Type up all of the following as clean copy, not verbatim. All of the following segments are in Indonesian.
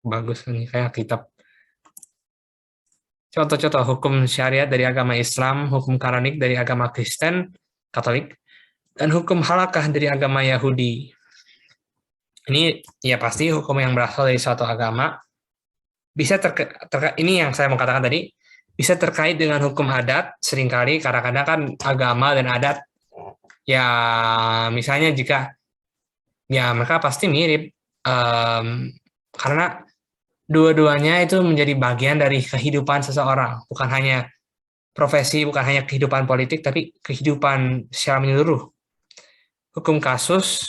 bagus nih kayak kitab. Contoh-contoh hukum syariat dari agama Islam, hukum kanonik dari agama Kristen, Katolik, dan hukum halakah dari agama Yahudi. Ini ya pasti hukum yang berasal dari suatu agama. Bisa ini yang saya mau katakan tadi, bisa terkait dengan hukum adat. Seringkali kadang-kadang kan agama dan adat ya misalnya jika ya mereka pasti mirip karena dua-duanya itu menjadi bagian dari kehidupan seseorang, bukan hanya profesi, bukan hanya kehidupan politik, tapi kehidupan secara menyeluruh. Hukum kasus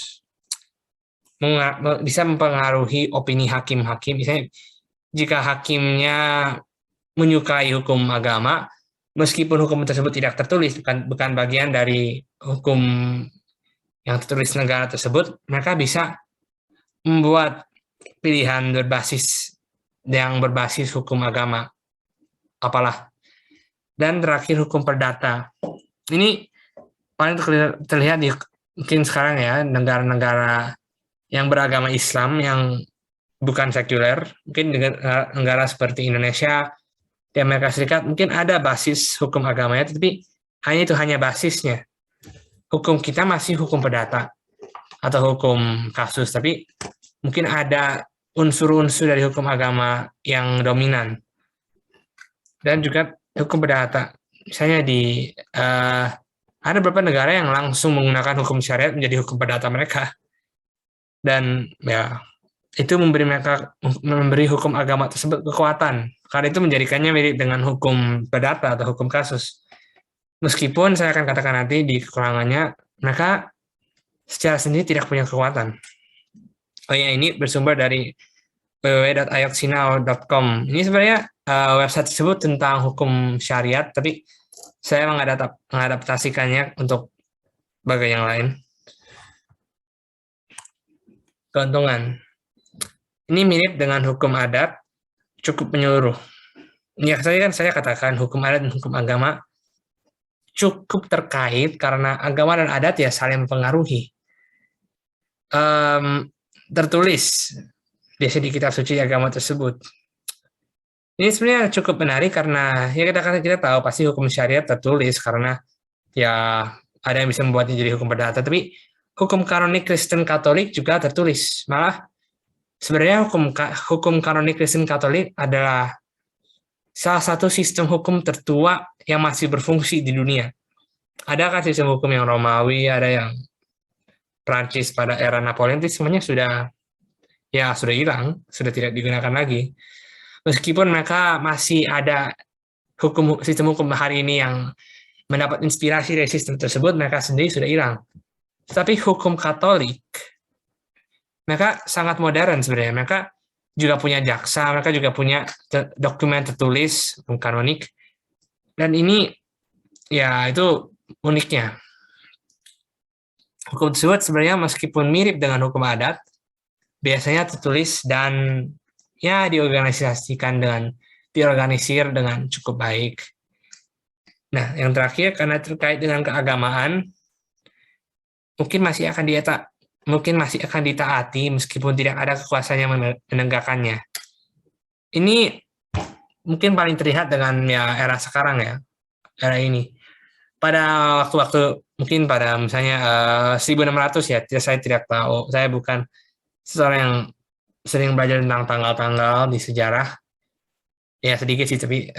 bisa mempengaruhi opini hakim-hakim. Misalnya, jika hakimnya menyukai hukum agama, meskipun hukum tersebut tidak tertulis, bukan bagian dari hukum yang tertulis negara tersebut, mereka bisa membuat pilihan yang berbasis hukum agama. Apalah. Dan terakhir hukum perdata. Ini paling terlihat di mungkin sekarang ya negara-negara yang beragama Islam yang bukan sekuler, mungkin negara seperti Indonesia, di Amerika Serikat mungkin ada basis hukum agamanya, tapi hanya basisnya. Hukum kita masih hukum perdata atau hukum kasus, tapi mungkin ada unsur-unsur dari hukum agama yang dominan. Dan juga hukum perdata. Misalnya ada beberapa negara yang langsung menggunakan hukum syariat menjadi hukum perdata mereka. Dan ya itu memberi hukum agama tersebut kekuatan. Karena itu menjadikannya mirip dengan hukum perdata atau hukum kasus. Meskipun saya akan katakan nanti di kekurangannya, mereka secara sendiri tidak punya kekuatan. Oh ya, ini bersumber dari www.ayoksinau.com. Ini sebenarnya website tersebut tentang hukum syariat, tapi saya mengadaptasikannya untuk bagian yang lain. Keuntungan. Ini mirip dengan hukum adat, cukup menyeluruh. Ya, saya katakan hukum adat dan hukum agama cukup terkait karena agama dan adat ya saling mempengaruhi. Tertulis biasanya di kitab suci agama tersebut. Ini sebenarnya cukup menarik karena ya kita tahu pasti hukum syariat tertulis karena ya ada yang bisa membuatnya jadi hukum perdata, tapi hukum kanonik Kristen Katolik juga tertulis. Malah sebenarnya hukum kanonik Kristen Katolik adalah salah satu sistem hukum tertua yang masih berfungsi di dunia. Ada kan sistem hukum yang Romawi, ada yang Prancis pada era Napoleon, itu semuanya sudah hilang, sudah tidak digunakan lagi. Meskipun mereka masih ada sistem hukum hari ini yang mendapat inspirasi dari sistem tersebut, mereka sendiri sudah hilang. Tapi hukum Katolik, mereka sangat modern sebenarnya. Mereka juga punya jaksa, mereka juga punya dokumen tertulis, kanonik. Dan ini, ya itu uniknya. Hukum tersebut sebenarnya meskipun mirip dengan hukum adat, biasanya tertulis dan ya diorganisir dengan cukup baik. Nah, yang terakhir karena terkait dengan keagamaan, mungkin masih akan ditaati meskipun tidak ada kekuasaan yang menegakkannya. Ini mungkin paling terlihat dengan ya era sekarang ya, era ini. Pada waktu-waktu mungkin pada misalnya 1600 ya, saya tidak tahu, saya bukan seseorang yang sering belajar tentang tanggal-tanggal di sejarah, ya sedikit sih tapi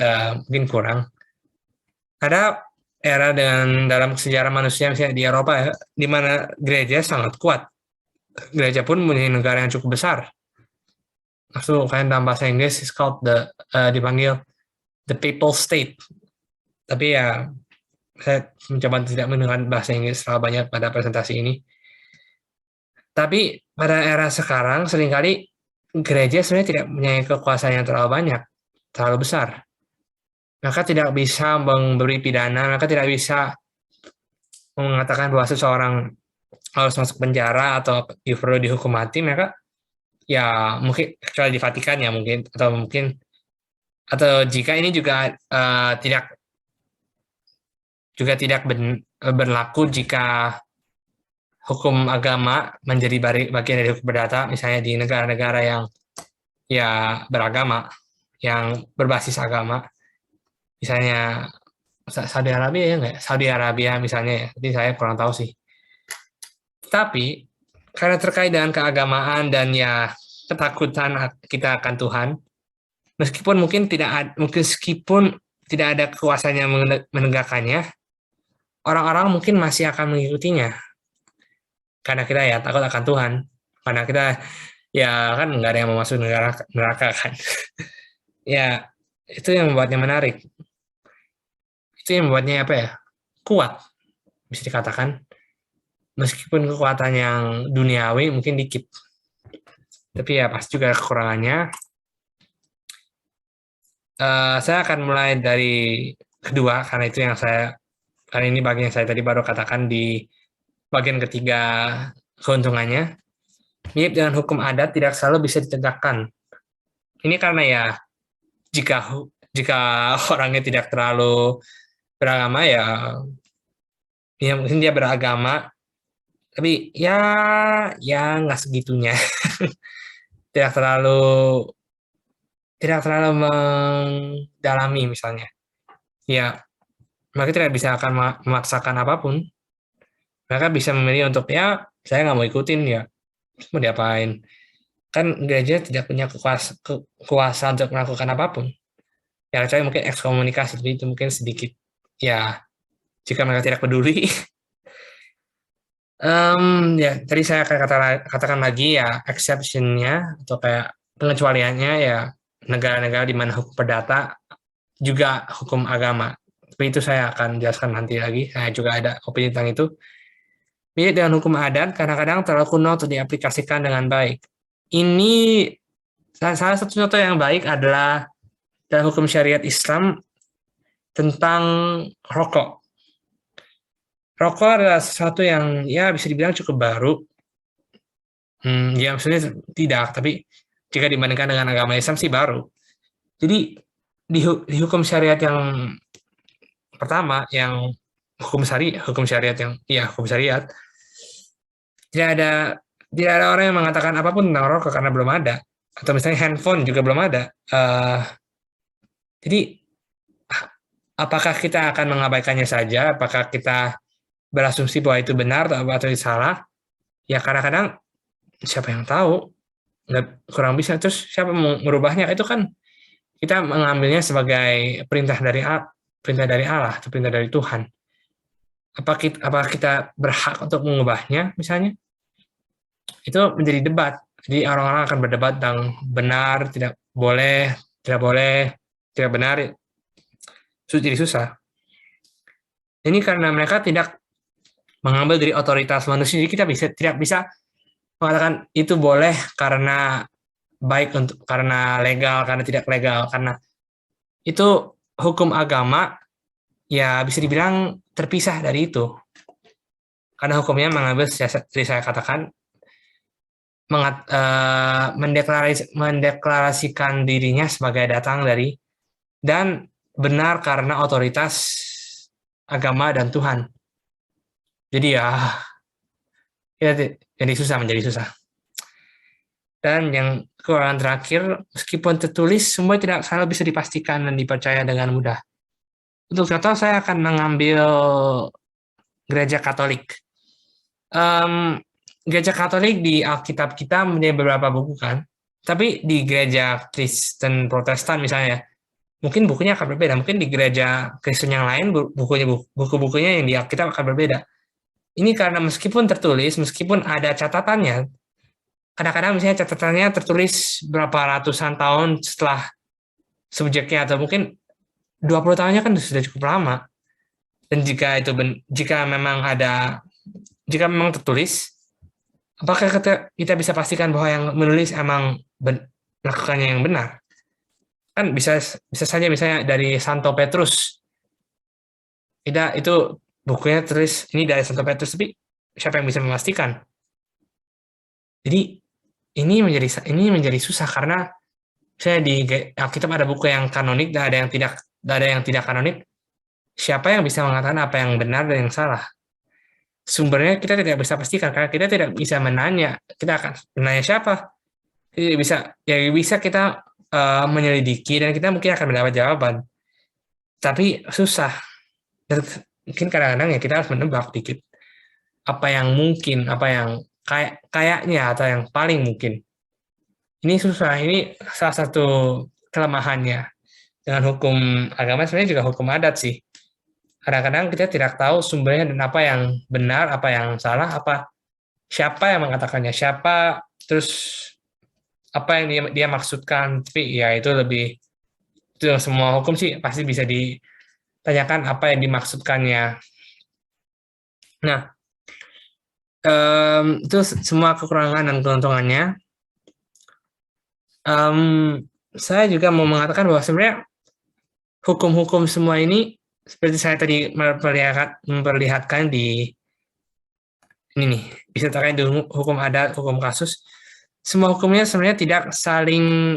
mungkin kurang. Ada era dalam sejarah manusia misalnya di Eropa ya, di mana gereja sangat kuat. Gereja pun mempunyai negara yang cukup besar. Maksud kayak dalam bahasa Inggris is called dipanggil the Papal State. Tapi ya saya mencoba tidak menggunakan bahasa Inggris terlalu banyak pada presentasi ini. Tapi pada era sekarang seringkali gereja sebenarnya tidak punya kekuasaan yang terlalu banyak, terlalu besar. Maka tidak bisa memberi pidana, maka tidak bisa mengatakan bahwa seseorang harus masuk penjara atau perlu dihukum mati, maka ya mungkin kecuali di Vatikan ya mungkin atau jika ini juga tidak berlaku jika hukum agama menjadi bagian dari hukum perdata, misalnya di negara-negara ya beragama, yang berbasis agama, misalnya Saudi Arabia ya nggak? Saudi Arabia misalnya ya, tapi saya kurang tahu sih. Tapi karena terkait dengan keagamaan dan ya ketakutan kita akan Tuhan, meskipun tidak ada kekuasaan yang menegakkannya, orang-orang mungkin masih akan mengikutinya karena kita ya takut akan Tuhan, karena kita ya kan nggak ada yang mau masuk neraka kan. Ya itu yang membuatnya menarik, itu yang membuatnya apa ya, kuat bisa dikatakan, meskipun kekuatan yang duniawi mungkin dikit, tapi ya pasti juga kekurangannya. Saya akan mulai dari kedua karena itu yang karena ini bagian yang saya tadi baru katakan di bagian ketiga, keuntungannya. Mirip dengan hukum adat tidak selalu bisa ditegakkan. Ini karena ya jika jika orangnya tidak terlalu beragama ya mungkin dia beragama tapi ya nggak segitunya. tidak terlalu tidak terlalu mendalami misalnya. Ya mereka tidak bisa akan memaksakan apapun. Mereka bisa memilih untuk ya saya nggak mau ikutin ya mau diapain, kan gereja tidak punya kuasa untuk melakukan apapun ya kecuali mungkin ekskomunikasi, tapi itu mungkin sedikit ya jika mereka tidak peduli. Ya tadi saya akan katakan lagi ya exception-nya atau kayak pengecualiannya ya negara-negara di mana hukum perdata juga hukum agama, tapi itu saya akan jelaskan nanti lagi, saya juga ada opini tentang itu. Mirip dengan hukum adat, kadang-kadang terlalu kuno untuk diaplikasikan dengan baik. Ini salah satu contoh yang baik adalah dalam hukum syariat Islam tentang rokok. Rokok adalah sesuatu yang ya bisa dibilang cukup baru. Ya maksudnya tidak, tapi jika dibandingkan dengan agama Islam sih baru. Jadi di hukum syariat yang pertama, yang hukum syariat tidak ada orang yang mengatakan apapun tentang rokok karena belum ada, atau misalnya handphone juga belum ada. Jadi apakah kita akan mengabaikannya saja? Apakah kita berasumsi bahwa itu benar atau itu salah? Ya kadang-kadang siapa yang tahu, kurang bisa. Terus siapa mau merubahnya? Itu kan kita mengambilnya sebagai perintah dari Allah atau perintah dari Tuhan. Apakah kita berhak untuk mengubahnya misalnya? Itu menjadi debat. Jadi orang-orang akan berdebat tentang benar, tidak boleh, tidak benar. Jadi susah. Ini karena mereka tidak mengambil dari otoritas manusia, jadi kita tidak bisa mengatakan itu boleh karena baik karena legal, karena tidak legal, karena itu hukum agama ya bisa dibilang terpisah dari itu. Karena hukumnya mengambil, seperti saya katakan, mendeklarasikan dirinya sebagai datang dari dan benar karena otoritas agama dan Tuhan. Jadi ya menjadi susah. Dan yang kekurangan terakhir, meskipun tertulis, semua tidak selalu bisa dipastikan dan dipercaya dengan mudah. Untuk contoh, saya akan mengambil gereja Katolik. Gereja Katolik di Alkitab kita mempunyai beberapa buku kan, tapi di gereja Kristen Protestan misalnya, mungkin bukunya akan berbeda. Mungkin di gereja Kristen yang lain buku-bukunya yang di Alkitab akan berbeda. Ini karena meskipun tertulis, meskipun ada catatannya, kadang-kadang misalnya catatannya tertulis berapa ratusan tahun setelah subjeknya, atau mungkin 20 tahunnya kan sudah cukup lama. Dan jika memang tertulis, apakah kita bisa pastikan bahwa yang menulis emang melakukannya yang benar? Kan bisa saja misalnya dari Santo Petrus, tidak, itu bukunya tulis ini dari Santo Petrus, tapi siapa yang bisa memastikan? Jadi ini menjadi susah karena saya di Alkitab ada buku yang kanonik dan ada yang tidak kanonik. Siapa yang bisa mengatakan apa yang benar dan yang salah? Sumbernya kita tidak bisa pastikan karena kita tidak bisa menanya. Kita akan menanya siapa? Bisa kita menyelidiki dan kita mungkin akan mendapat jawaban. Tapi susah. Dan mungkin kadang-kadang ya kita harus menebak dikit. Apa yang mungkin, apa yang kayaknya atau yang paling mungkin. Ini susah. Ini salah satu kelemahannya. Dengan hukum agama sebenarnya juga hukum adat sih. Kadang-kadang kita tidak tahu sumbernya dan apa yang benar, apa yang salah, siapa yang mengatakannya, terus apa yang dia maksudkan. Tapi ya itu semua hukum sih pasti bisa ditanyakan apa yang dimaksudkannya. Nah, itu semua kekurangan dan keuntungannya. Saya juga mau mengatakan bahwa sebenarnya hukum-hukum semua ini seperti saya tadi memperlihatkan di ini nih, bisa terkait dengan hukum adat, hukum kasus. Semua hukumnya sebenarnya tidak saling,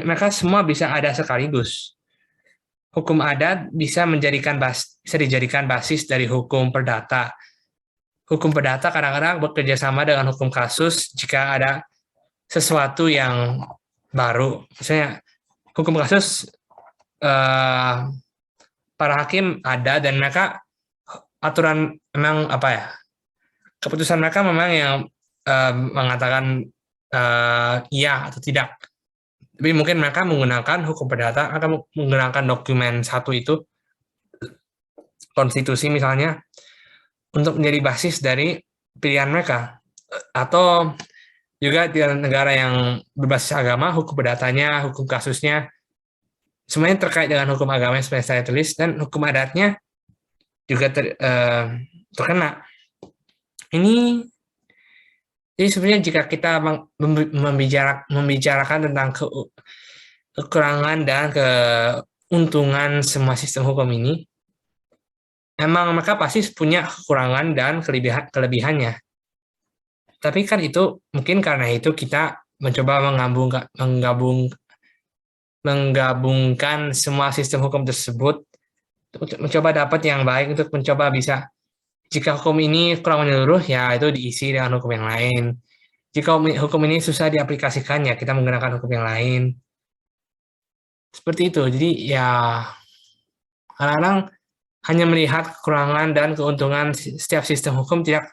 mereka semua bisa ada sekaligus. Hukum adat bisa dijadikan basis dari hukum perdata. Hukum perdata kadang-kadang bekerja sama dengan hukum kasus jika ada sesuatu yang baru. Misalnya hukum kasus para hakim ada dan mereka aturan memang apa ya, keputusan mereka memang yang mengatakan iya atau tidak. Tapi mungkin mereka menggunakan hukum perdata, akan menggunakan dokumen satu itu, konstitusi misalnya, untuk menjadi basis dari pilihan mereka. Atau juga di negara yang berbasis agama, hukum perdatanya, hukum kasusnya, semuanya terkait dengan hukum agama yang seperti saya tulis, dan hukum adatnya juga terkena. Jadi sebenarnya jika kita membicarakan tentang kekurangan dan keuntungan semua sistem hukum ini, memang mereka pasti punya kekurangan dan kelebihannya. Tapi kan itu mungkin karena itu kita mencoba menggabungkan semua sistem hukum tersebut, mencoba dapat yang baik untuk mencoba bisa. Jika hukum ini kurang menyeluruh, ya itu diisi dengan hukum yang lain. Jika hukum ini susah diaplikasikan, ya kita menggunakan hukum yang lain. Seperti itu. Jadi ya kadang-kadang hanya melihat kekurangan dan keuntungan setiap sistem hukum tidak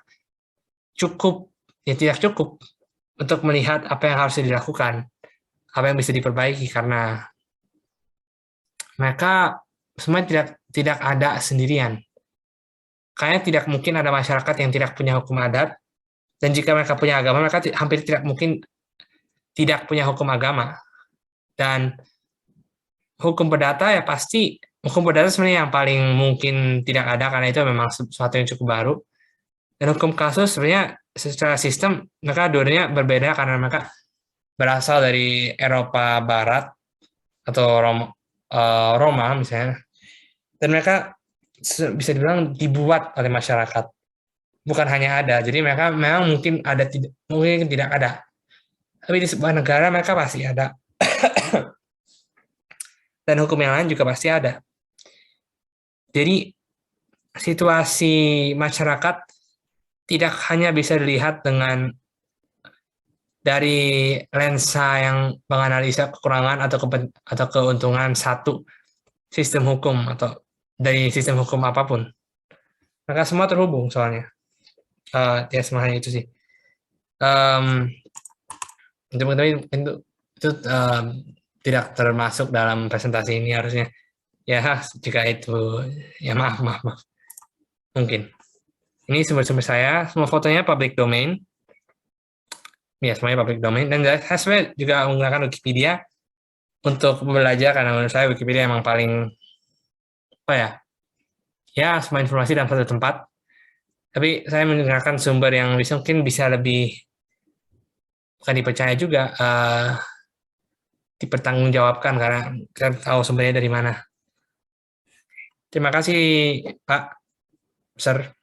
cukup untuk melihat apa yang harus dilakukan, apa yang bisa diperbaiki, karena mereka semua tidak ada sendirian. Kayaknya tidak mungkin ada masyarakat yang tidak punya hukum adat, dan jika mereka punya agama, mereka hampir tidak mungkin tidak punya hukum agama. Dan hukum perdata ya pasti, hukum perdata sebenarnya yang paling mungkin tidak ada, karena itu memang sesuatu yang cukup baru. Dan hukum kasus sebenarnya secara sistem, mereka dua-duanya berbeda karena mereka berasal dari Eropa Barat atau Roma misalnya. Dan mereka bisa dibilang dibuat oleh masyarakat, bukan hanya ada. Jadi mereka memang mungkin tidak ada, tapi di sebuah negara mereka pasti ada. Dan hukum yang lain juga pasti ada. Jadi situasi masyarakat tidak hanya bisa dilihat dari lensa yang menganalisa kekurangan atau keuntungan satu sistem hukum atau dari sistem hukum apapun. Mereka semua terhubung soalnya. Ya semuanya itu sih. Itu tidak termasuk dalam presentasi ini harusnya. Ya, jika itu, ya maaf. Mungkin. Ini sumber-sumber saya, semua fotonya public domain. Ya, semuanya public domain. Dan saya sebenarnya juga menggunakan Wikipedia untuk belajar, karena menurut saya Wikipedia emang paling, ya semua informasi dalam satu tempat. Tapi saya menggunakan sumber yang mungkin bisa lebih, bukan dipercaya juga, dipertanggungjawabkan karena kita tahu sumbernya dari mana. Terima kasih, Pak Sir.